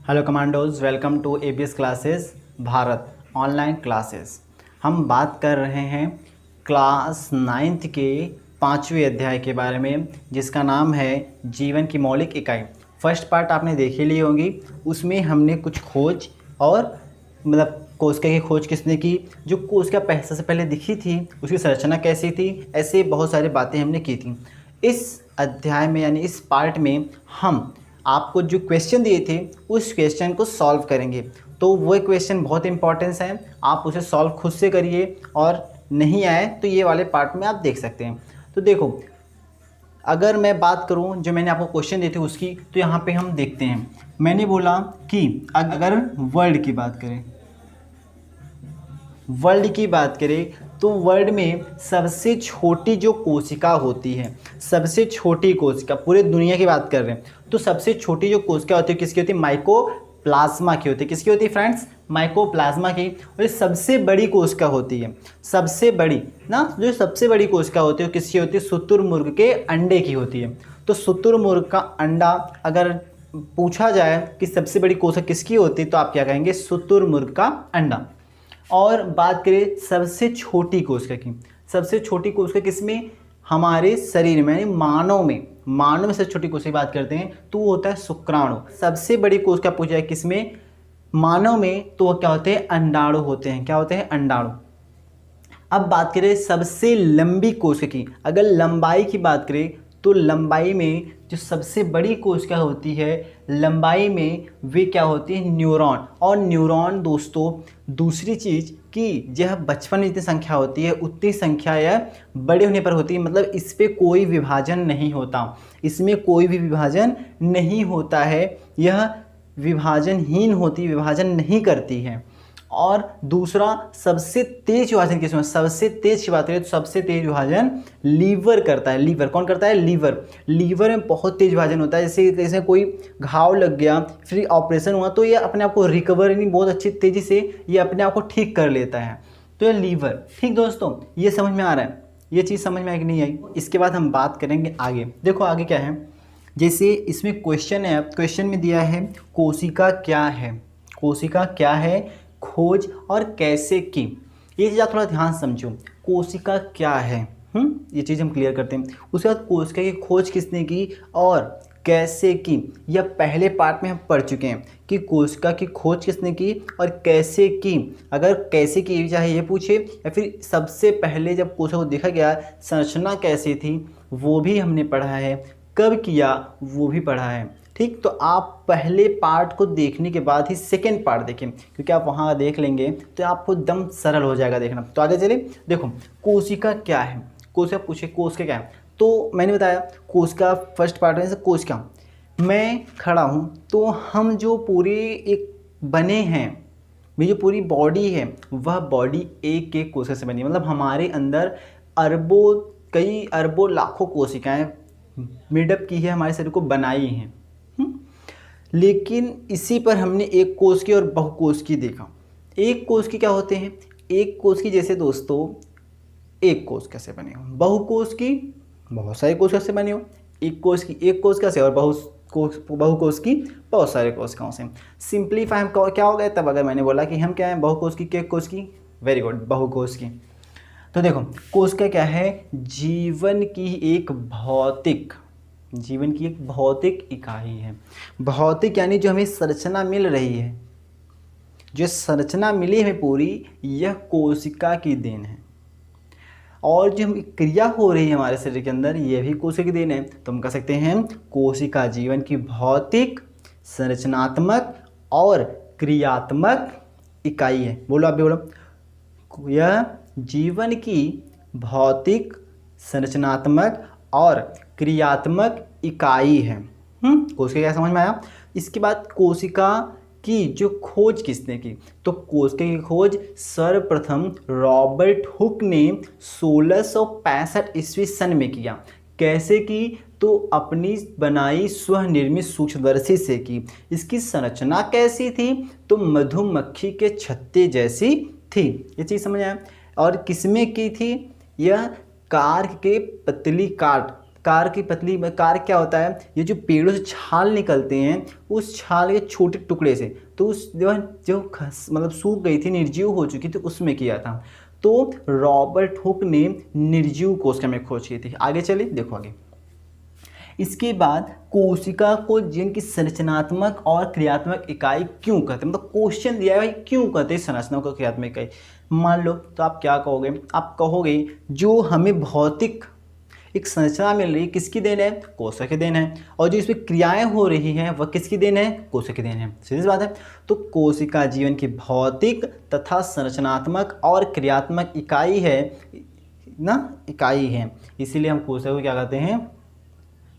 Hello commandos, welcome to ABS classes Bharat online classes. हम बात कर रहे हैं क्लास 9th के 5वें अध्याय के बारे में, जिसका नाम है जीवन की मौलिक इकाई। फर्स्ट पार्ट आपने देख ही ली होगी। उसमें हमने कुछ खोज और कोशिका की खोज किसने की, जो कोशिका पैसा से पहले दिखी थी, उसकी संरचना कैसी थी, ऐसे बहुत सारी बातें हमने की थी। इस अध्याय में यानी इस पार्ट में हम आपको जो क्वेश्चन दिए थे उस क्वेश्चन को सॉल्व करेंगे। तो वो क्वेश्चन बहुत इंपॉर्टेंस है, आप उसे सॉल्व खुद से करिए, और नहीं आए तो ये वाले पार्ट में आप देख सकते हैं। तो देखो, अगर मैं बात करूं जो मैंने आपको क्वेश्चन दिए थे उसकी, तो यहाँ पे हम देखते हैं। मैंने बोला कि अगर वर्ल्ड की बात करें तो वर्ल्ड में सबसे छोटी जो कोशिका होती है, सबसे छोटी कोशिका, पूरे दुनिया की बात कर रहे हैं, तो सबसे छोटी जो कोशिका होती है किसकी होती है? माइकोप्लाज्मा की होती है। किसकी होती है फ्रेंड्स? माइकोप्लाज्मा की। और सबसे बड़ी कोशिका होती है, सबसे बड़ी ना, जो सबसे बड़ी कोशिका होती है वो किसकी होती है? शुतुरमुर्ग के अंडे की होती है। तो शुतुरमुर्ग का अंडा अगर पूछा जाए कि सबसे बड़ी कोशिका किसकी होती है, तो आप क्या कहेंगे? शुतुरमुर्ग का अंडा। और बात करें सबसे छोटी कोशिका की, सबसे छोटी कोशिका किसमें? हमारे शरीर में, यानी मानव में सबसे छोटी कोशिका की बात करते हैं तो वो होता है शुक्राणु। सबसे बड़ी कोशिका पूछा है किसमें? मानव में, तो वो क्या होते हैं? अंडाणु होते हैं। क्या होते हैं? अंडाणु। अब बात करें सबसे लंबी कोशिका की, अगर लंबाई की बात करें तो लंबाई में जो सबसे बड़ी कोशिका होती है, लंबाई में वे क्या होती है? न्यूरॉन। और न्यूरॉन दोस्तों दूसरी चीज़ कि यह बचपन में जितनी संख्या होती है उतनी संख्या यह बड़े होने पर होती है, मतलब इस पर कोई विभाजन नहीं होता, इसमें कोई भी विभाजन नहीं होता है, यह विभाजनहीन होती, विभाजन नहीं करती है। और दूसरा, सबसे तेज विभाजन किसमें? सबसे तेज की बात करें तो सबसे तेज विभाजन लीवर करता है। लीवर कौन करता है? लीवर में बहुत तेज विभाजन होता है। जैसे कोई घाव लग गया, फिर ऑपरेशन हुआ, तो ये अपने आप को रिकवर यानी बहुत अच्छी तेज़ी से ये अपने आप को ठीक कर लेता है। तो ये लीवर। ठीक दोस्तों, ये समझ में आ रहा है? ये चीज़ समझ में आई कि नहीं आई? इसके बाद हम बात करेंगे आगे। देखो आगे क्या है, जैसे इसमें क्वेश्चन है, क्वेश्चन में दिया है कोशिका क्या है, कोशिका क्या है, खोज और कैसे की। ये चीज़ आप थोड़ा ध्यान समझो, कोशिका क्या है। ये चीज़ हम क्लियर करते हैं। उसके बाद कोशिका की खोज किसने की और कैसे की, यह पहले पार्ट में हम पढ़ चुके हैं कि कोशिका की खोज किसने की और कैसे की। अगर कैसे की चाहे ये पूछे, या फिर सबसे पहले जब कोशिका को देखा गया संरचना कैसी थी वो भी हमने पढ़ा है, कब किया वो भी पढ़ा है। ठीक, तो आप पहले पार्ट को देखने के बाद ही सेकेंड पार्ट देखें, क्योंकि आप वहाँ देख लेंगे तो आपको एकदम सरल हो जाएगा देखना। तो आगे चलिए, देखो कोशिका क्या है। कोशिका पूछे कोशिका क्या है, तो मैंने बताया कोशिका फर्स्ट पार्ट में से कोशिका। मैं खड़ा हूँ तो हम जो पूरे एक बने हैं, मेरी जो पूरी बॉडी है वह बॉडी एक एक कोशिका से बनी है। मतलब हमारे अंदर अरबों, कई अरबों लाखों कोशिकाएँ मिडअप की है, हमारे शरीर को बनाई हैं। लेकिन इसी पर हमने एक कोश की और बहुकोश की देखा। एक कोश की क्या होते हैं? एक कोश की जैसे दोस्तों एक कोश कैसे बने हो, बहुकोश की बहुत सारे कोश कैसे बने हो, एक कोश की एक कोश कैसे, और बहुकोश की बहुत सारे कोशिकाओं से। सिंप्लीफाई हम क्या हो गए तब अगर मैंने बोला कि हम क्या है? बहुकोश की, एक कोश की, वेरी गुड, बहुकोश की। तो देखो कोशिका क्या है? जीवन की एक भौतिक इकाई है। भौतिक यानी जो हमें संरचना मिल रही है, जो संरचना मिली है पूरी, यह कोशिका की देन है। और जो क्रिया हो रही है हमारे शरीर के अंदर, यह भी कोशिका की देन है। तो हम कह सकते हैं कोशिका जीवन की भौतिक, संरचनात्मक और क्रियात्मक इकाई है। बोलो, आप भी बोलो। यह जीवन की भौतिक, संरचनात्मक और क्रियात्मक इकाई है। कोशिका क्या समझ में आया? इसके बाद कोशिका की जो खोज किसने की, तो कोशिका की खोज सर्वप्रथम रॉबर्ट हुक ने 1665 ईस्वी सन में किया। कैसे की? तो अपनी बनाई स्वनिर्मित सूक्ष्मदर्शी से की। इसकी संरचना कैसी थी? तो मधुमक्खी के छत्ते जैसी थी। ये चीज़ समझ आया? और किसमें की थी? यह कार्क के पतली काट कार की पतली कार क्या होता है, ये जो पेड़ों से छाल निकलते हैं उस छाल के छोटे टुकड़े से, तो उस जो मतलब सूख गई थी, निर्जीव हो चुकी थी, उसमें किया था। तो रॉबर्ट हुक ने निर्जीव कोशिका में खोज की थी। आगे चलिए देखो आगे। इसके बाद कोशिका को जीवन की संरचनात्मक और क्रियात्मक इकाई क्यों कहते हैं, मतलब क्वेश्चन दिया है भाई क्यों कहते हैं संरचनात्मक और क्रियात्मक इकाई। मान लो तो आप क्या कहोगे, आप कहोगे जो हमें भौतिक एक संरचना मिल रही है किसकी देन है, कोशिका की देन है, और जो इसमें क्रियाएं हो रही हैं वह किसकी देन है, कोशिका की देन है। सीधी बात है। तो कोशिका जीवन की भौतिक तथा संरचनात्मक और क्रियात्मक इकाई है ना, इकाई है, इसीलिए हम कोशिका को क्या कहते हैं,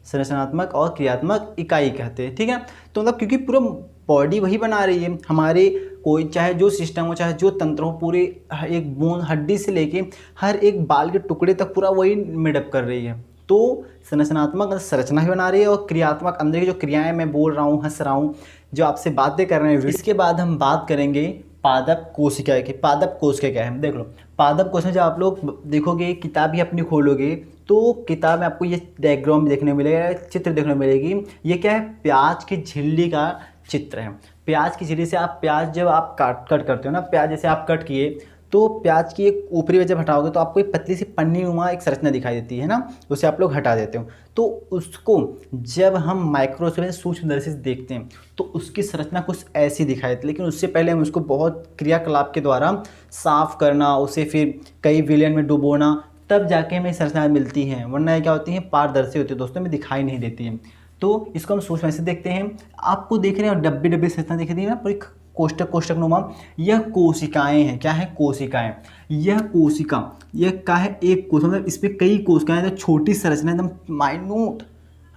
संरचनात्मक और क्रियात्मक इकाई कहते हैं। ठीक है, तो मतलब क्योंकि पूरा बॉडी वही बना रही है हमारे, कोई चाहे जो सिस्टम हो चाहे जो तंत्र हो, पूरे एक बोन हड्डी से लेके हर एक बाल के टुकड़े तक पूरा वही मेडअप कर रही है। तो संरचनात्मक संरचना ही बना रही है और क्रियात्मक अंदर की जो क्रियाएं मैं बोल रहा हूँ, हंस रहा हूँ, जो आपसे बातें कर रहे हैं। इसके बाद हम बात करेंगे पादप कोशिका की। पादप कोशिका क्या है, देख लो। पादप कोशिका जब आप लोग देखोगे, किताब भी अपनी खोलोगे तो किताब में आपको ये डायग्राम देखने को मिलेगा, चित्र देखने को मिलेगी। ये क्या है, प्याज की झिल्ली का चित्र है। प्याज की झिल्ली से आप प्याज जब आप कट करते हो ना, प्याज जैसे आप कट किए तो प्याज की एक ऊपरी वजह हटाओगे तो आपको एक पतली सी पन्नी नुमा एक संरचना दिखाई देती है ना, उसे आप लोग हटा देते हो। तो उसको जब हम माइक्रोस्कोप में सूक्ष्मदर्शी से देखते हैं तो उसकी संरचना कुछ ऐसी दिखाई देती है, लेकिन उससे पहले हम उसको बहुत क्रियाकलाप के द्वारा साफ करना, उसे फिर कई विलयन में डुबोना, तब जाके हमें संरचना मिलती है, वरना ये क्या होती है, पारदर्शी होती है दोस्तों, में दिखाई नहीं देती है। तो इसको हम सूक्ष्म से देखते हैं। आपको देख रहे हैं डब्बे डब्बे संरचना दिख रही है ना, पूरी कोष्ठक कोष्ठक नुमा, यह कोशिकाएं हैं। क्या है, कोशिकाएं। यह कोशिका, यह क्या है, एक कोशिका, मतलब इसमें कई कोशिकाएं, तो छोटी संरचना एकदम माइन्यूट,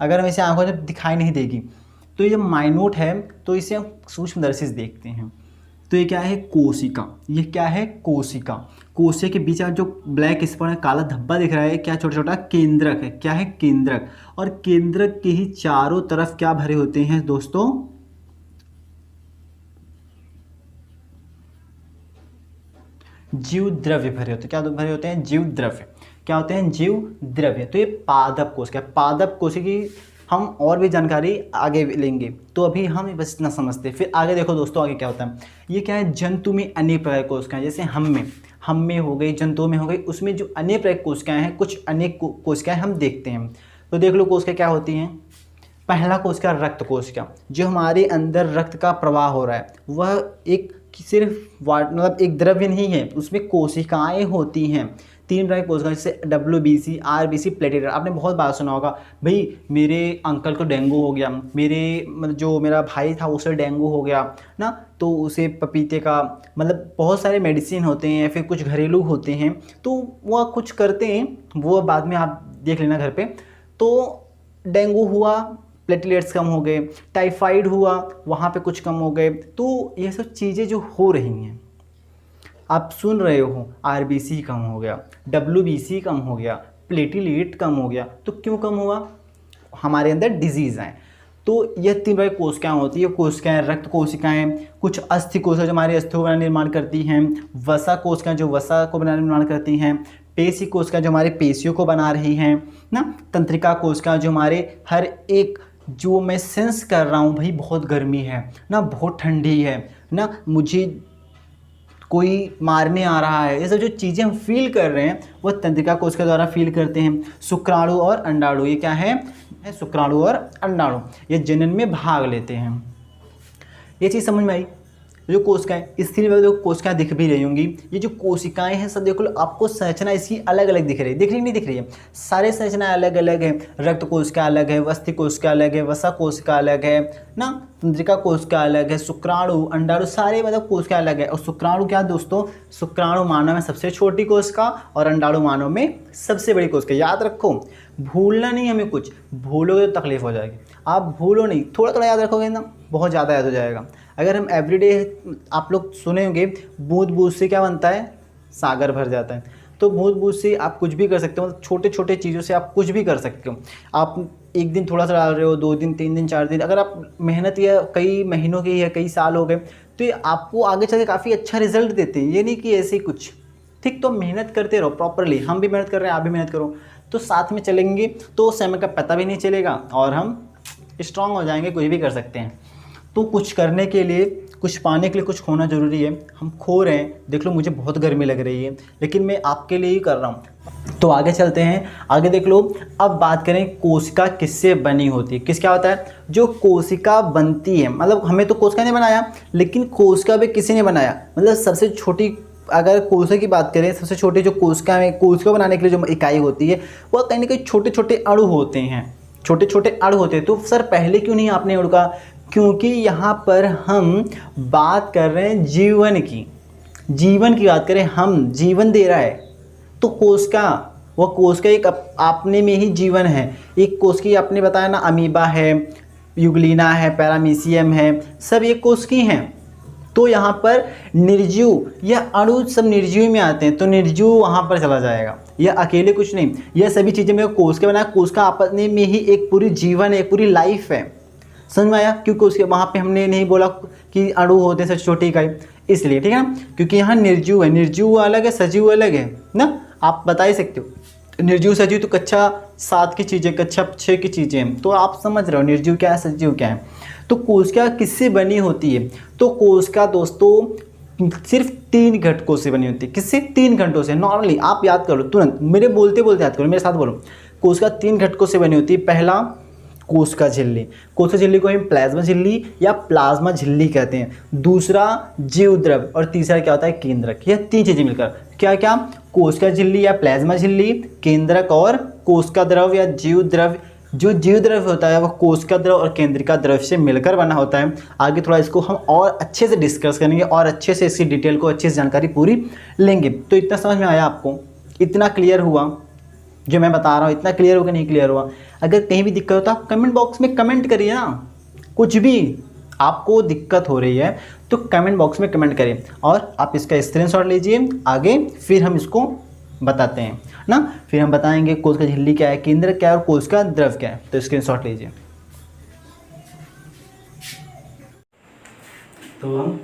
अगर हम इसे आंखों से दिखाई नहीं देगी तो ये माइन्यूट है, तो इसे हम सूक्ष्मदर्शी से देखते हैं। तो ये क्या है, कोशिका। ये क्या है, कोशिका। कोशिका के बीच में जो ब्लैक स्पॉट है, काला धब्बा दिख रहा है, क्या छोटा छोटा केंद्रक है। क्या है, केंद्रक। और केंद्रक के ही चारों तरफ क्या भरे होते हैं दोस्तों, जीव द्रव्य भरे होते हैं। क्या भरे होते हैं, जीव द्रव्य। क्या होते हैं, जीव द्रव्य। तो ये पादप कोशिका। पादप कोशिका की हम और भी जानकारी आगे लेंगे, तो अभी हम बस इतना समझते हैं। फिर आगे देखो दोस्तों, आगे क्या होता है। ये क्या है, जंतु में अनेक प्रकार की कोशिकाएं, जैसे हम में हो गई, जंतुओं में हो गई, उसमें जो अनेक प्रकार की कोशिकाएं हैं, कुछ अनेक कोशिकाएं हम देखते हैं। तो देख लो कोशिका क्या होती हैं। पहला कोशिका रक्त कोशिका, जो हमारे अंदर रक्त का प्रवाह हो रहा है, वह एक सिर्फ मतलब एक द्रव्य नहीं है, उसमें कोशिकाएं होती हैं। 3 प्रकार की कोशिकाएं, जैसे WBC, RBC, प्लेटलेट। आपने बहुत बार सुना होगा, भाई मेरे अंकल को डेंगू हो गया, जो मेरा भाई था उसे डेंगू हो गया ना, तो उसे पपीते का, मतलब बहुत सारे मेडिसिन होते हैं, फिर कुछ घरेलू होते हैं, तो वह कुछ करते हैं, वो बाद में आप देख लेना घर पे। तो डेंगू हुआ, प्लेटलेट्स कम हो गए, टाइफाइड हुआ, वहाँ पे कुछ कम हो गए। तो ये सब चीज़ें जो हो रही हैं, आप सुन रहे हो, RBC कम हो गया, WBC कम हो गया, प्लेटलेट कम हो गया, तो क्यों कम हुआ, हमारे अंदर डिजीज़ हैं। तो यह 3 प्रकार की कोशिकाएं होती है। कोशिकाएं रक्त कोशिकाएं, कुछ अस्थि कोशिकाएं जो हमारे अस्थियों का निर्माण करती हैं, वसा कोशिकाएं जो वसा को निर्माण करती हैं, पेशी कोशिकाएं जो हमारे पेशियों को बना रही हैं ना, तंत्रिका कोशिकाएं जो हमारे हर एक, जो मैं सेंस कर रहा हूँ भाई बहुत गर्मी है ना, बहुत ठंडी है ना, मुझे कोई मारने आ रहा है, ये सब जो चीज़ें हम फील कर रहे हैं वो तंत्रिका कोशिका द्वारा फील करते हैं। शुक्राणु और अंडाणु, ये क्या है, शुक्राणु और अंडाणु, ये जनन में भाग लेते हैं। ये चीज़ समझ में आई। जो कोशिकाएं स्थिर में, जो कोशिकाएं दिख भी रही होंगी, ये जो कोशिकाएं हैं सब देख लो, आपको संरचना इसकी अलग अलग दिख रही है, दिख रही नहीं दिख रही है, सारे संरचना अलग अलग है। रक्त कोशिका अलग है, अस्थि कोशिका अलग है, वसा कोशिका अलग है ना, तंत्रिका कोशिका अलग है, शुक्राणु अंडाणु सारे मतलब कोशिका अलग है। और शुक्राणु क्या दोस्तों, शुक्राणु मानव में सबसे छोटी कोशिका और अंडाणु मानव में सबसे बड़ी कोशिका। याद रखो, भूलना नहीं, हमें कुछ भूलोगे तो तकलीफ हो जाएगी। आप भूलो नहीं, थोड़ा थोड़ा याद रखोगे ना, बहुत ज़्यादा याद हो जाएगा। अगर हम एवरीडे, आप लोग सुने होंगे, बूंद बूंद से क्या बनता है, सागर भर जाता है। तो बूंद बूंद से आप कुछ भी कर सकते हो, मतलब छोटे छोटे चीज़ों से आप कुछ भी कर सकते हो। आप एक दिन थोड़ा सा डाल रहे हो, 2 दिन 3 दिन 4 दिन, अगर आप मेहनत या कई महीनों की या कई साल हो गए, तो ये आपको आगे चल के काफ़ी अच्छा रिजल्ट देते हैं। ये नहीं कि ऐसे ही कुछ, ठीक। तो मेहनत करते रहो प्रॉपरली, हम भी मेहनत कर रहे हैं, आप भी मेहनत करो। तो साथ में चलेंगे तो समय का पता भी नहीं चलेगा और हम स्ट्रांग हो जाएंगे, कुछ भी कर सकते हैं। तो कुछ करने के लिए, कुछ पाने के लिए कुछ खोना ज़रूरी है। हम खो रहे हैं, देख लो मुझे बहुत गर्मी लग रही है लेकिन मैं आपके लिए ही कर रहा हूँ। तो आगे चलते हैं, आगे देख लो। अब बात करें कोशिका किससे बनी होती है। किस क्या होता है, जो कोशिका बनती है, मतलब हमें तो कोशिका नहीं बनाया लेकिन कोशिका भी किसी ने बनाया। मतलब सबसे छोटी, अगर कोशिका की बात करें, सबसे छोटी जो कोशिका बनाने के लिए जो इकाई होती है वह कहीं ना कहीं छोटे छोटे अणु होते हैं, छोटे छोटे अणु होते हैं। तो सर पहले क्यों नहीं आपने उड़का, क्योंकि यहाँ पर हम बात कर रहे हैं जीवन की, जीवन की बात करें, हम जीवन दे रहा है। तो कोशिका, वह कोशिका एक अपने में ही जीवन है। एक कोशिका आपने बताया ना, अमीबा है, यूग्लिना है, पैरामीशियम है, सब ये कोशिकी हैं। तो यहाँ पर निर्जीव या अणु सब निर्जीव में आते हैं, तो निर्जीव वहाँ पर चला जाएगा। यह अकेले कुछ नहीं, यह सभी चीज़ें मेरे कोशिका बनाया। कोशिका आपस में ही एक पूरी जीवन है, एक पूरी लाइफ है। समझ में आया, क्योंकि उसके वहाँ पे हमने नहीं बोला कि अणु होते हैं सबसे छोटी इकाई, इसलिए, ठीक है ना। क्योंकि यहाँ निर्जीव है, निर्जीव अलग है, सजीव अलग है ना, आप बता ही सकते हो। निर्जीव सजीव तो कक्षा 7 की चीज़ें, कक्षा 6 की चीज़ें हैं, तो आप समझ रहे हो निर्जीव क्या है, सजीव क्या है। तो कोशिका किससे बनी होती है, तो कोशिका दोस्तों सिर्फ 3 घटकों से बनी होती है। किससे, 3 घंटों से। नॉर्मली आप याद करो तुरंत, मेरे बोलते बोलते याद करो, मेरे साथ बोलो। कोशिका 3 घटकों से बनी होती है। पहला कोशिका झिल्ली, कोशिका झिल्ली को हम प्लाज्मा झिल्ली या प्लाज्मा झिल्ली कहते हैं। दूसरा जीव द्रव और तीसरा क्या होता है, केंद्रक। यह 3 चीज़ें मिलकर क्या क्या, कोशिका झिल्ली या प्लाज्मा झिल्ली, केंद्रक और कोशिका द्रव या जीव द्रव। जो जीव द्रव होता है वह कोशिका द्रव और केंद्रिका द्रव से मिलकर बना होता है। आगे थोड़ा इसको हम और अच्छे से डिस्कस करेंगे और अच्छे से इसकी डिटेल को, अच्छे से जानकारी पूरी लेंगे। तो इतना समझ में आया आपको, इतना क्लियर हुआ जो मैं बता रहा हूँ, इतना क्लियर होगा नहीं क्लियर हुआ। अगर कहीं भी दिक्कत हो तो आप कमेंट बॉक्स में कमेंट करिए ना, कुछ भी आपको दिक्कत हो रही है तो कमेंट बॉक्स में कमेंट करिए और आप इसका स्क्रीनशॉट लीजिए। आगे फिर हम इसको बताते हैं ना, फिर हम बताएंगे कोशिका झिल्ली क्या है, केंद्रक क्या है और कोशिका द्रव क्या है। तो स्क्रीनशॉट लीजिए। तो हम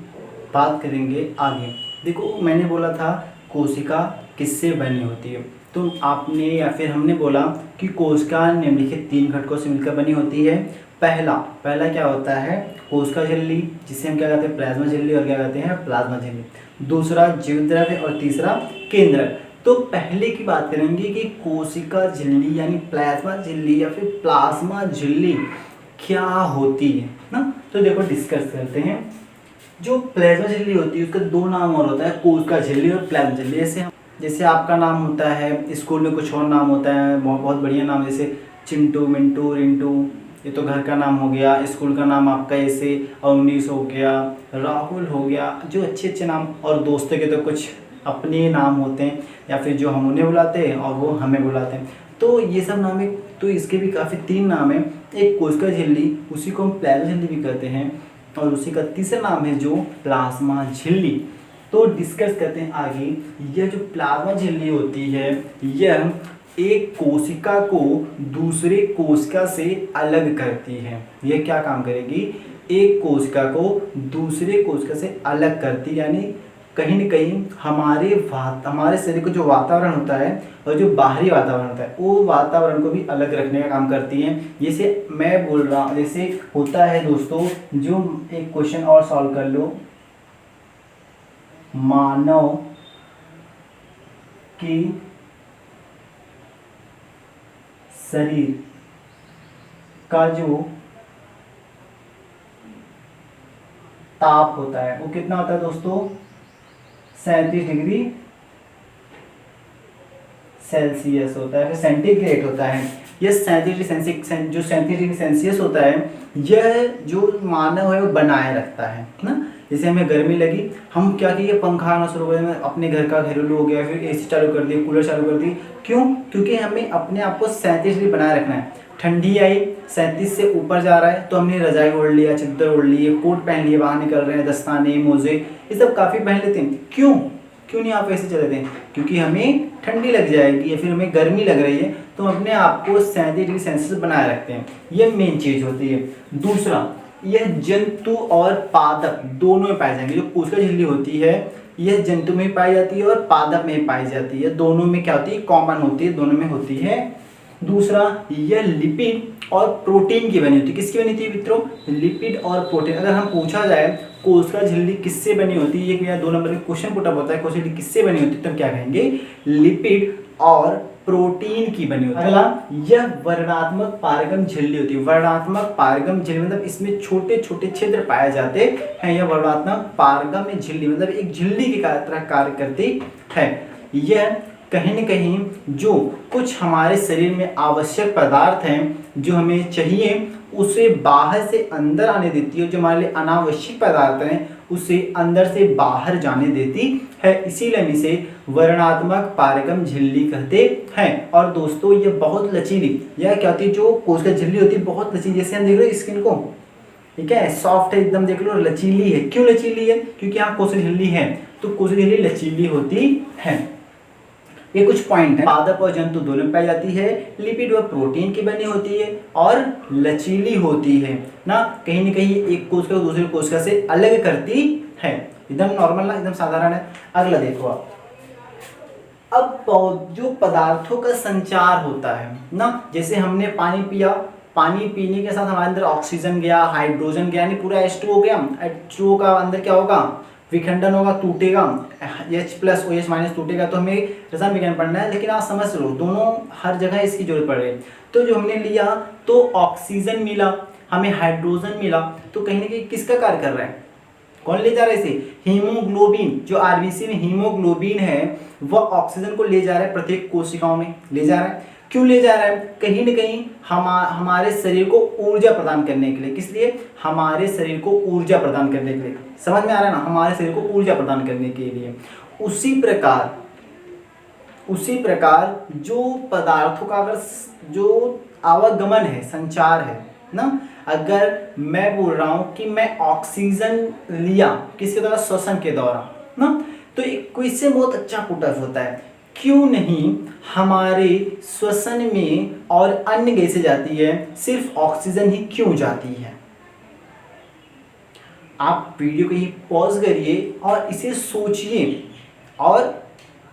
बात करेंगे आगे। देखो मैंने बोला था कोशिका किससे बनी होती है, तो आपने या फिर हमने बोला कि कोशिका निम्नलिखित 3 घटकों से मिलकर बनी होती है। पहला क्या होता है, कोशिका झिल्ली, जिसे हम क्या कहते हैं, प्लाज्मा झिल्ली, और क्या कहते हैं, प्लाज्मा झिल्ली। दूसरा जीव द्रव और तीसरा केंद्रक। तो पहले की बात करेंगे कि कोशिका झिल्ली यानी प्लाज्मा झिल्ली या फिर प्लाज्मा झिल्ली क्या होती है ना। तो देखो डिस्कस करते हैं। जो प्लाज्मा झिल्ली होती है उसका 2 नाम और होता है, कोशिका झिल्ली और प्लाज्मा झिल्ली। जैसे आपका नाम होता है, स्कूल में कुछ और नाम होता है, बहुत बढ़िया नाम, जैसे चिंटू, मिंटू, रिंटू, ये तो घर का नाम हो गया। स्कूल का नाम आपका ऐसे अवनीश हो गया, राहुल हो गया, जो अच्छे अच्छे नाम। और दोस्तों के तो कुछ अपने नाम होते हैं या फिर जो हम उन्हें बुलाते हैं और वो हमें बुलाते हैं। तो ये सब नाम है। तो इसके भी काफ़ी 3 नाम है। एक कोशिका झिल्ली, उसी को हम प्लाज्मा झिल्ली भी कहते हैं, और उसी का तीसरा नाम है जो प्लाज्मा झिल्ली। तो डिस्कस करते हैं आगे। यह जो प्लाज्मा झिल्ली होती है, यह एक कोशिका को दूसरे कोशिका से अलग करती है। यह क्या काम करेगी, एक कोशिका को दूसरे कोशिका से अलग करती, यानी कहीं न कहीं हमारे शरीर को जो वातावरण होता है और जो बाहरी वातावरण होता है, वो वातावरण को भी अलग रखने का काम करती है। जैसे मैं बोल रहा हूँ, जैसे होता है दोस्तों, जो एक क्वेश्चन और सॉल्व कर लो। मानव के शरीर का जो ताप होता है वो कितना होता है दोस्तों, 37 डिग्री सेल्सियस होता है, फिर सेंटीग्रेड होता है। यह 37 डिग्री सेल्सियस, जो 37 डिग्री सेल्सियस होता है, यह जो मानव है वो बनाए रखता है ना। जैसे हमें गर्मी लगी, हम क्या किए, पंखा आना शुरू कर दिया, अपने घर का घरेलू हो गया, फिर एसी चालू कर दिए, कूलर चालू कर दिए। क्यों, क्योंकि हमें अपने आप को 37 डिग्री बनाए रखना है। ठंडी आई, 37 से ऊपर जा रहा है तो हमने रजाई ओढ़ लिया, चादर ओढ़ लिए, कोट पहन लिए, बाहर निकल रहे हैं, दस्ताने, मोजे, ये सब काफ़ी पहन लेते हैं। क्यों नहीं आप ऐसे चलते हैं, क्योंकि हमें ठंडी लग जाएगी या फिर हमें गर्मी लग रही है, तो हम अपने आप को 37 डिग्री सेल्सियस बनाए रखते हैं। ये मेन चीज़ होती है। दूसरा, यह जंतु और पादप दोनों में पाए जाएंगे। जो कोशिका झिल्ली होती है यह जंतु में पाई जाती है और पादप में पाई जाती है, दोनों में क्या होती है, कॉमन होती है, दोनों में होती है। दूसरा, यह लिपिड और प्रोटीन की बनी होती है। किसकी बनी होती है मित्रों, लिपिड और प्रोटीन। अगर हम पूछा जाए कोशिका झिल्ली किससे बनी होती है, एक या 2 नंबर का क्वेश्चन पुटअप होता है, कोशिका झिल्ली किससे बनी होती है, तो हम क्या कहेंगे, लिपिड और प्रोटीन की बनी होती है। अगला, यह वर्णात्मक पारगम झिल्ली होती है। वर्णात्मक पारगम झिल्ली मतलब इसमें छोटे छोटे छिद्र पाए जाते हैं। यह वर्णात्मक पारगम झिल्ली मतलब एक झिल्ली की तरह कार्य करती है। यह कहीं न कहीं जो कुछ हमारे शरीर में आवश्यक पदार्थ हैं जो हमें चाहिए उसे बाहर से अंदर आने देती है, जो हमारे लिए अनावश्यक पदार्थ हैं उसे अंदर से बाहर जाने देती है। इसीलिए हम इसे वर्णात्मक पारगम झिल्ली कहते हैं। और दोस्तों ये बहुत लचीली, यह क्या होती है, जो कोशिका झिल्ली होती है बहुत लचीली, जैसे हम देख रहे हो स्किन को, ठीक है, सॉफ्ट है एकदम, देख लो लचीली है। क्यों लचीली है, क्योंकि यहाँ कोशिका झिल्ली है तो कोशिका झिल्ली लचीली होती है। ये कुछ पॉइंट है। पादप और जंतु दोनों में पाई जाती है, लिपिड व प्रोटीन की बनी होती है और लचीली होती है ना, कहीं न कहीं एक कोशिका को दूसरी कोशिका से अलग करती है। एकदम नॉर्मल ना, एकदम साधारण है। अगला देखो आप, अब जो पदार्थों का संचार होता है ना, जैसे हमने पानी पिया, पानी पीने के साथ हमारे अंदर ऑक्सीजन गया, हाइड्रोजन गया, यानी पूरा H2O गया। H2O का अंदर क्या होगा, विखंडन होगा, टूटेगा, H+OH- टूटेगा। तो हमें रसायन विज्ञान पढ़ना है, लेकिन आप समझ लो दोनों हर जगह इसकी जरूरत पड़ रही है। तो जो हमने लिया तो ऑक्सीजन मिला, हमें हाइड्रोजन मिला, तो कहीं ना कहीं किसका कार्य कर रहा है, कौन ले जा रहा है इसे, हीमोग्लोबिन। जो आरबीसी में हीमोग्लोबिन है वह ऑक्सीजन को ले जा रहा है, प्रत्येक कोशिकाओं में ले जा रहा है। क्यों ले जा रहा है, कहीं न कहीं हमारे शरीर को ऊर्जा प्रदान करने के लिए। किस लिए, हमारे शरीर को ऊर्जा प्रदान करने के लिए। समझ में आ रहा है ना, हमारे शरीर को ऊर्जा प्रदान करने के लिए। उसी प्रकार जो पदार्थों का अगर जो आवागमन है, संचार है ना, अगर मैं बोल रहा हूं कि मैं ऑक्सीजन लिया किसके द्वारा, श्वसन के दौरान ना, तो एक क्वेश्चन बहुत अच्छा पुटअप होता है, क्यों नहीं हमारे श्वसन में और अन्य गैसें जाती है, सिर्फ ऑक्सीजन ही क्यों जाती है। आप वीडियो को ही पॉज करिए और इसे सोचिए और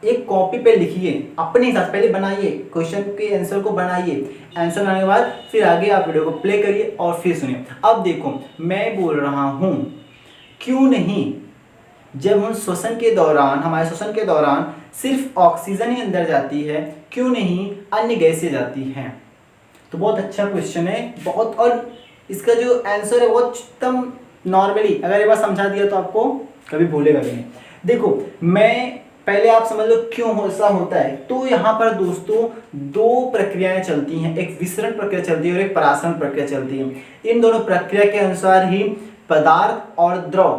एक कॉपी पे लिखिए, अपने हिसाब से पहले बनाइए, क्वेश्चन के आंसर को बनाइए, आंसर बनाने के बाद फिर आगे आप वीडियो को प्ले करिए और फिर सुनिए। अब देखो मैं बोल रहा हूं, क्यों नहीं जब हम श्वसन के दौरान, हमारे श्वसन के दौरान सिर्फ ऑक्सीजन ही अंदर जाती है, क्यों नहीं अन्य गैसें जाती हैं। तो बहुत अच्छा क्वेश्चन है बहुत, और इसका जो आंसर है बहुत एकदम नॉर्मली अगर एक बार समझा दिया तो आपको कभी भूलेगा भी नहीं। देखो मैं पहले आप समझ लो क्यों ऐसा होता है। तो यहाँ पर दोस्तों 2 प्रक्रियाएं चलती हैं, एक विसरण प्रक्रिया चलती है और एक परासरण प्रक्रिया चलती है। इन दोनों प्रक्रिया के अनुसार ही पदार्थ और द्रव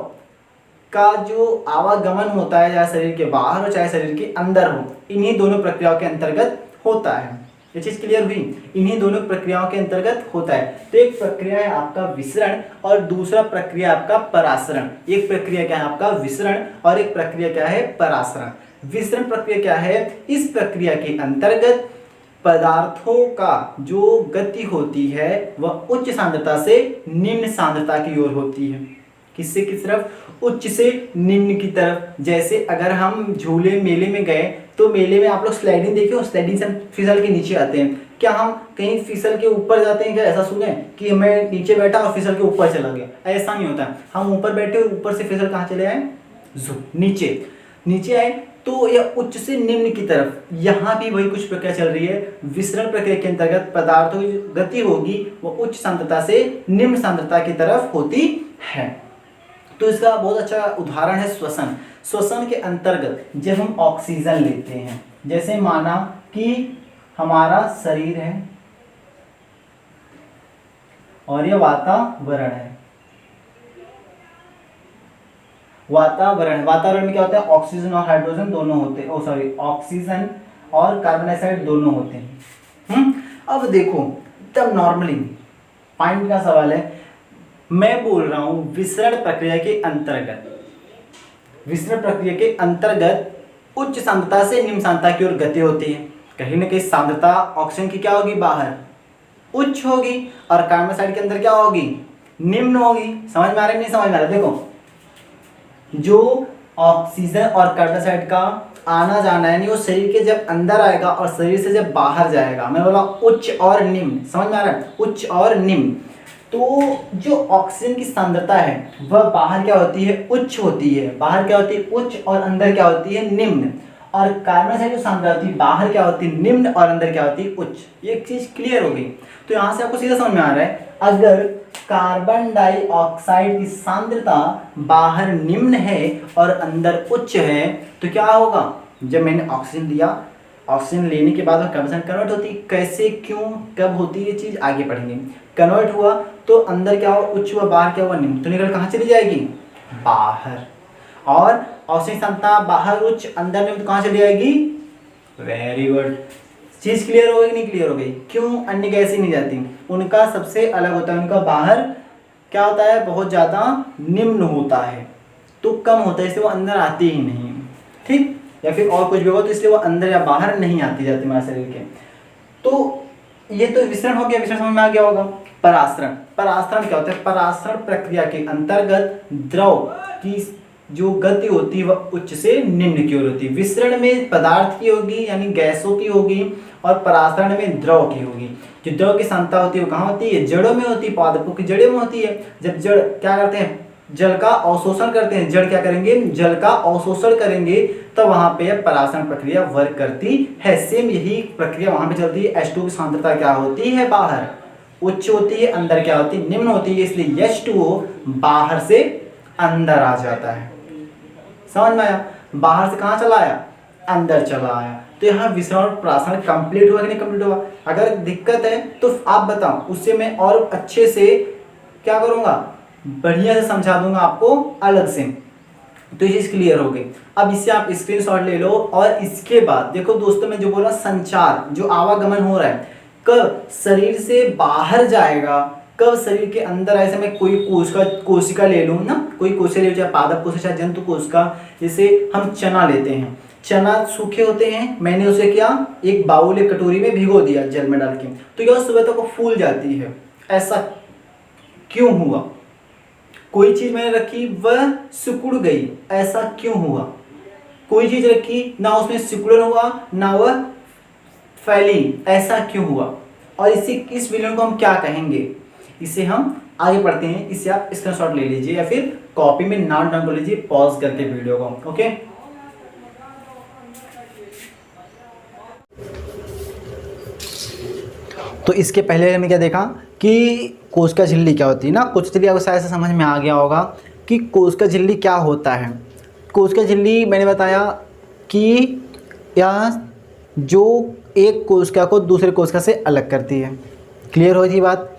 का जो आवागमन होता है, चाहे शरीर के बाहर हो चाहे शरीर के अंदर हो, इन्हीं दोनों प्रक्रियाओं के अंतर्गत होता है। ये चीज क्लियर हुई, इन्हीं दोनों प्रक्रियाओं के अंतर्गत होता है। तो एक प्रक्रिया है आपका विसरण और दूसरा प्रक्रिया आपका परासरण। एक प्रक्रिया क्या है आपका विसरण और एक प्रक्रिया क्या है परासरण। विसरण प्रक्रिया क्या है, इस प्रक्रिया के अंतर्गत पदार्थों का जो गति होती है वह उच्च सांद्रता से निम्न सांद्रता की ओर होती है। किससे किस तरफ, उच्च से निम्न की तरफ। जैसे अगर हम झूले मेले में गए तो मेले में आप लोग स्लाइडिंग देखे हो, स्लाइडिंग से हम फिसल के नीचे आते हैं। क्या हम कहीं फिसल के ऊपर जाते हैं क्या, ऐसा सुने कि मैं नीचे बैठा और फिसल के ऊपर चला गया, ऐसा नहीं होता। हम ऊपर बैठे और ऊपर से फिसल कहाँ चले आए, नीचे आए, तो यह उच्च से निम्न की तरफ। यहाँ भी वही कुछ प्रक्रिया चल रही है। विसरण प्रक्रिया के अंतर्गत पदार्थों की गति होगी वो उच्च सांद्रता से निम्न सांद्रता की तरफ होती है। तो इसका बहुत अच्छा उदाहरण है श्वसन। श्वसन के अंतर्गत जब हम ऑक्सीजन लेते हैं, जैसे माना कि हमारा शरीर है और यह वातावरण है। वातावरण में क्या होता है, ऑक्सीजन और हाइड्रोजन दोनों होते हैं, ऑक्सीजन और कार्बन डाइऑक्साइड दोनों होते हैं। अब देखो तब नॉर्मली पॉइंट का सवाल है, मैं बोल रहा हूं विसरण प्रक्रिया के अंतर्गत उच्च सांद्रता से निम्न सांद्रता की ओर गति होती है। कहीं ना कहीं सांद्रता ऑक्सीजन की क्या होगी, बाहर उच्च होगी और कार्बन डाइऑक्साइड के अंदर क्या होगी, निम्न होगी। समझ में आ रहा है नहीं समझ में आ रहा है? देखो जो ऑक्सीजन और कार्बन डाइऑक्साइड का आना जाना है, यानी वो शरीर के जब अंदर आएगा और शरीर से जब बाहर जाएगा, मैं बोला उच्च और निम्न, समझ में आ रहा है? उच्च और निम्न। तो जो ऑक्सीजन की सांद्रता है वह बाहर क्या होती है? उच्च होती है। बाहर क्या होती है? उच्च, और अंदर क्या होती है? निम्न। और कार्बन डाइऑक्साइड जो सांद्रता होती है बाहर क्या होती है? निम्न, और अंदर क्या होती है? उच्च। ये एक चीज क्लियर हो गई। तो यहाँ से आपको सीधा समझ में आ रहा है, अगर कार्बन डाइऑक्साइड की सांद्रता बाहर निम्न है और अंदर उच्च है तो क्या होगा? जब मैंने ऑक्सीजन लिया, ऑक्सीजन लेने के बाद कार्बन डाइऑक्साइड कन्वर्ट होती है। कैसे, क्यों, कब होती है, ये चीज आगे पढ़ेंगे। कन्वर्ट हुआ तो अंदर क्या हुआ? उच्च हुआ, बाहर क्या हुआ? निम्न। तो निकल कहाँ चली जाएगी? बाहर। और ऑक्सीजन सांद्रता बाहर उच्च, अंदर निम्न, तो कहाँ चली जाएगी? Very good. चीज क्लियर हो गई कि नहीं क्लियर हो गई? क्यों अन्य गैसें नहीं जाती? उनका सबसे अलग होता है, उनका बाहर क्या होता है? बहुत ज्यादा निम्न होता है, तो कम होता है, इसलिए वो अंदर आती ही नहीं। ठीक, या फिर और कुछ भी होगा तो इसलिए वो अंदर या बाहर नहीं आती जाती हमारे शरीर के। तो ये तो विसरण हो गया, विसरण समझ में आ गया होगा। परासरण, परासरण क्या होता है? परासरण प्रक्रिया के अंतर्गत द्रव की जो गति होती है वह उच्च से निम्न की ओर होती है। विसरण में पदार्थ की होगी यानी गैसों की होगी, और परासरण में द्रव की होगी। जो द्रव की सांद्रता होती है वो कहाँ होती है? जड़ों में होती है, पादपों की जड़ों में होती है। जब जड़ क्या करते हैं? जल का अवशोषण करते हैं। जड़ क्या करेंगे? जल का अवशोषण करेंगे, तब वहां पे परासरण प्रक्रिया वर्क करती है। सेम यही प्रक्रिया वहां पे चलती है। H2 की सांद्रता क्या होती है? बाहर उच्च होती है, अंदर क्या होती है? निम्न होती है, इसलिए H2O बाहर से अंदर आ जाता है। समझ में आया? बाहर से कहाँ चला आया? अंदर चला आया। तो यहाँ विसरण और परासरण कंप्लीट हुआ कि नहीं कंप्लीट हुआ? अगर दिक्कत है तो आप बताओ, उससे मैं और अच्छे से क्या करूंगा? बढ़िया से समझा दूंगा आपको अलग से। तो ये चीज क्लियर हो गई। अब इससे आप स्क्रीनशॉट ले लो। और इसके बाद देखो दोस्तों, मैं जो बोला संचार, जो आवागमन हो रहा है, कब शरीर से बाहर जाएगा, कब शरीर के अंदर। ऐसे मैं कोई कोशिका ले लूँ ना, कोई कोशिका ले लूँ, चाहे पादप कोशिका चाहे जंतु कोशिका। जैसे हम चना लेते हैं, चना सूखे होते हैं, मैंने उसे क्या एक बाउल एक कटोरी में भिगो दिया जल में डाल के, तो क्या सुबह तक वो फूल जाती है। ऐसा क्यों हुआ? कोई चीज मैंने रखी वह सिकुड़ गई, ऐसा क्यों हुआ? कोई चीज रखी ना उसमें सिकुड़न हुआ ना वह फैली, ऐसा क्यों हुआ? और इस वीडियो को हम क्या कहेंगे, इसे हम आगे पढ़ते हैं। इसे आप स्क्रीनशॉट ले लीजिए या फिर कॉपी में नोट डाउन कर लीजिए पॉज करके वीडियो को। ओके, तो इसके पहले हमने क्या देखा कि कोशिका झिल्ली क्या होती है ना। कोशिका झिल्ली आपको शायद से समझ में आ गया होगा कि कोशिका झिल्ली क्या होता है। कोशिका झिल्ली मैंने बताया कि यह जो एक कोशिका को दूसरे कोशिका से अलग करती है। क्लियर हो गई बात?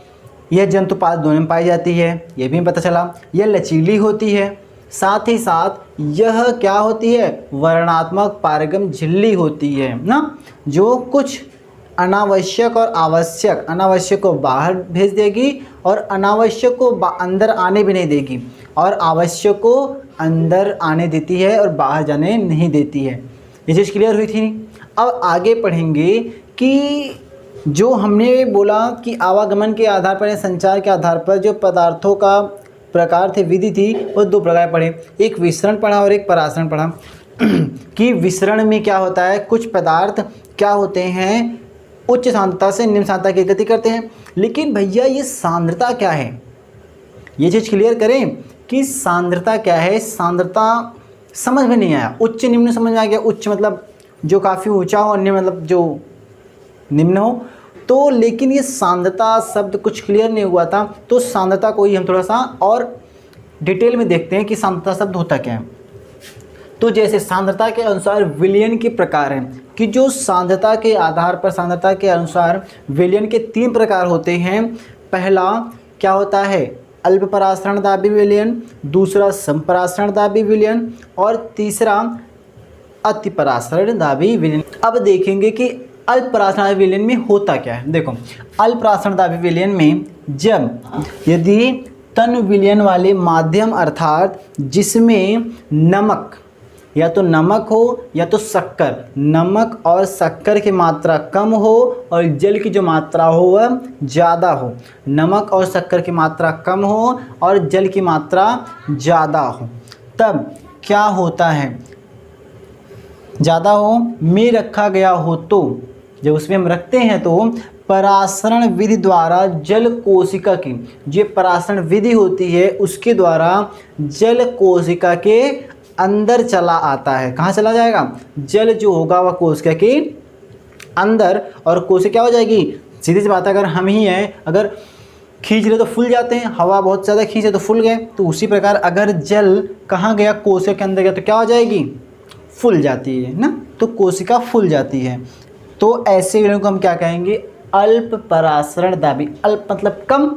यह जंतुपाद दोनों में पाई जाती है, यह भी पता चला। यह लचीली होती है, साथ ही साथ यह क्या होती है? वर्णात्मक पारगम झिल्ली होती है ना, जो कुछ अनावश्यक और आवश्यक, अनावश्यक को बाहर भेज देगी और अनावश्यक को अंदर आने भी नहीं देगी, और आवश्यक को अंदर आने देती है और बाहर जाने नहीं देती है। ये चीज़ क्लियर हुई थी। अब आगे पढ़ेंगे कि जो हमने बोला कि आवागमन के आधार पर या संचार के आधार पर जो पदार्थों का प्रकार थे, विधि थी, वो दो प्रकार पढ़े। एक विसरण पढ़ा और एक परासरण पढ़ा। कि विसरण में क्या होता है? कुछ पदार्थ क्या होते हैं? उच्च सांद्रता से निम्न सांद्रता की गति करते हैं। लेकिन भैया ये सांद्रता क्या है? ये चीज़ क्लियर करें कि सांद्रता क्या है। सांद्रता समझ में नहीं आया। उच्च निम्न समझ में आ गया। उच्च मतलब जो काफ़ी ऊंचा हो, और निम्न मतलब जो निम्न हो। तो लेकिन ये सांद्रता शब्द कुछ क्लियर नहीं हुआ था, तो सांद्रता को ही हम थोड़ा सा और डिटेल में देखते हैं कि सांद्रता शब्द होता क्या है। तो जैसे सांद्रता के अनुसार विलयन के प्रकार हैं, कि जो सांद्रता के आधार पर, सांद्रता के अनुसार विलयन के 3 प्रकार होते हैं। पहला क्या होता है? अल्प परासरणदाबी विलयन, दूसरा समपरासरणदाबी विलयन, और तीसरा अति परासरणदाबी विलयन। अब देखेंगे कि अल्प परासरणदाबी विलयन में होता क्या है। देखो, अल्प परासरणदाबी विलयन में जब यदि तन विलयन वाले माध्यम अर्थात जिसमें नमक या तो नमक हो या तो शक्कर, नमक और शक्कर की मात्रा कम हो और जल की जो मात्रा हो वह ज़्यादा हो, नमक और शक्कर की मात्रा कम हो और जल की मात्रा ज़्यादा हो, तब क्या होता है, ज़्यादा हो में रखा गया हो तो, जब उसमें हम रखते हैं तो परासरण विधि द्वारा जल कोशिका की, जो परासरण विधि होती है उसके द्वारा जल कोशिका के अंदर चला आता है। कहाँ चला जाएगा, जल जो होगा वह कोशिका के अंदर, और कोशिका क्या हो जाएगी, सीधी सी बात है, अगर हम ही हैं, अगर खींच रहे तो फूल जाते हैं, हवा बहुत ज़्यादा खींचे तो फूल गए, तो उसी प्रकार अगर जल कहाँ गया, कोशिका के अंदर गया तो क्या हो जाएगी, फूल जाती है ना, तो कोशिका फूल जाती है। तो ऐसे विलयन को हम क्या कहेंगे, अल्प परासरण दाबी। अल्प मतलब कम,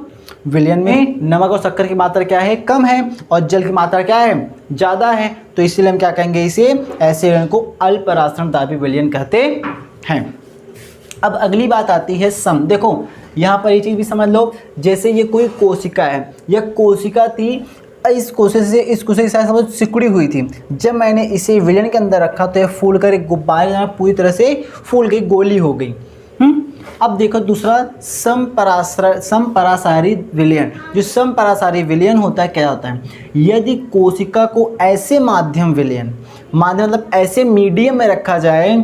विलयन में नमक और शक्कर की मात्रा क्या है, कम है, और जल की मात्रा क्या है, ज़्यादा है, तो इसीलिए हम क्या कहेंगे, इसे ऐसे विलयन को अल्प परासरण दाबी विलयन कहते हैं। अब अगली बात आती है सम। देखो यहाँ पर ये चीज़ भी समझ लो, जैसे ये कोई कोशिका है, यह कोशिका थी, इस कोशिका से इस कोशिका की साइज समझ सिकुड़ी हुई थी, जब मैंने इसे विलयन के अंदर रखा तो यह फूल कर एक गुब्बारे पूरी तरह से फूल गई, गोली हो गई। अब देखो दूसरा समपरासारी विलयन। जो समपरासारी विलयन होता है, क्या होता है, यदि कोशिका को ऐसे माध्यम विलयन, माध्यम मतलब ऐसे मीडियम में रखा जाए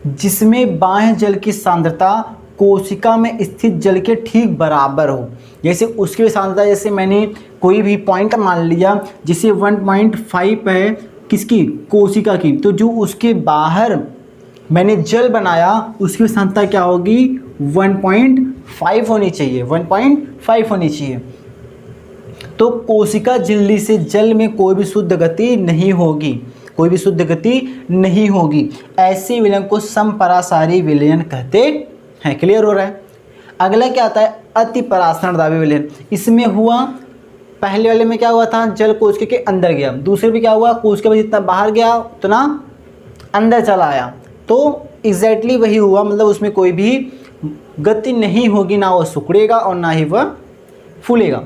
जिसमें बाह्य जल की सांद्रता कोशिका में स्थित जल के ठीक बराबर हो। जैसे उसकी सांद्रता, जैसे मैंने कोई भी पॉइंट मान लिया जिसे 1.5 है किसकी, कोशिका की, तो जो उसके बाहर मैंने जल बनाया उसकी सांद्रता क्या होगी, 1.5 होनी चाहिए, 1.5 होनी चाहिए। तो कोशिका झिल्ली से जल में कोई भी शुद्ध गति नहीं होगी, कोई भी शुद्ध गति नहीं होगी। ऐसे विलयन को समपरासारी विलयन कहते हैं। क्लियर हो रहा है। अगला क्या आता है, अति परासरण दाबी विलयन। इसमें हुआ, पहले वाले में क्या हुआ था, जल कोशिका के अंदर गया, दूसरे में क्या हुआ, कोशिका में जितना बाहर गया उतना अंदर चला आया, तो एग्जैक्टली वही हुआ, मतलब उसमें कोई भी गति नहीं होगी, ना वो सिकुड़ेगा और ना ही वह फूलेगा।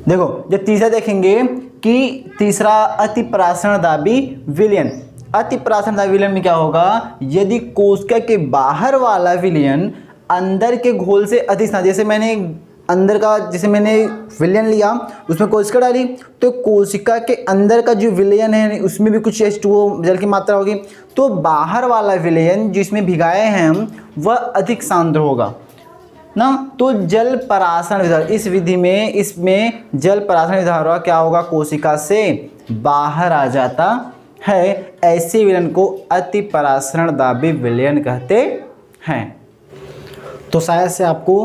देखो जब तीसरा देखेंगे कि तीसरा अति परासरण दाबी विलयन। अति परासरण दाबी विलयन में क्या होगा, यदि कोशिका के बाहर वाला विलयन अंदर के घोल से अधिक, जैसे मैंने अंदर का, जैसे मैंने विलयन लिया उसमें कोशिका डाली, तो कोशिका के अंदर का जो विलयन है उसमें भी कुछ H2O जल की मात्रा होगी, तो बाहर वाला विलयन जिसमें भिगाए हैं हम वह अधिक सांद्र होगा ना। तो जल परासरण विधान, इस विधि में इसमें जल परासरण विधान क्या होगा, कोशिका से बाहर आ जाता है। ऐसे विलयन को अति परासरण दाबी विलयन कहते हैं। तो शायद से आपको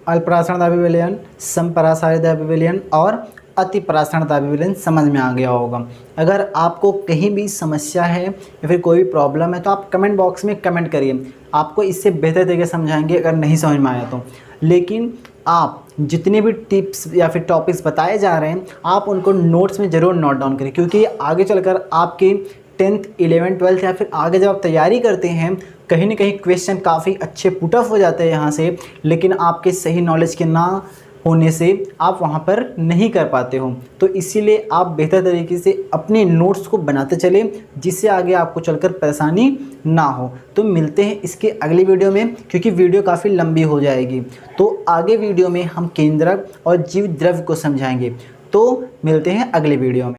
अल्प परासरण दाबी विलयन, समपरासारी दाबी विलयन और अति परासरण दाबी विलयन समझ में आ गया होगा। अगर आपको कहीं भी समस्या है या फिर कोई भी प्रॉब्लम है तो आप कमेंट बॉक्स में कमेंट करिए, आपको इससे बेहतर तरीके से समझाएंगे अगर नहीं समझ में आया तो। लेकिन आप जितने भी टिप्स या फिर टॉपिक्स बताए जा रहे हैं आप उनको नोट्स में ज़रूर नोट डाउन करें, क्योंकि आगे चलकर आपके 10th 11th 12th या फिर आगे जब आप तैयारी करते हैं कहीं ना कहीं क्वेश्चन काफ़ी अच्छे पुटअप हो जाते हैं यहाँ से, लेकिन आपके सही नॉलेज के ना होने से आप वहाँ पर नहीं कर पाते हो। तो इसीलिए आप बेहतर तरीके से अपने नोट्स को बनाते चलें जिससे आगे आपको चलकर परेशानी ना हो। तो मिलते हैं इसके अगली वीडियो में, क्योंकि वीडियो काफ़ी लंबी हो जाएगी। तो आगे वीडियो में हम केंद्रक और जीव द्रव्य को समझाएंगे। तो मिलते हैं अगले वीडियो में।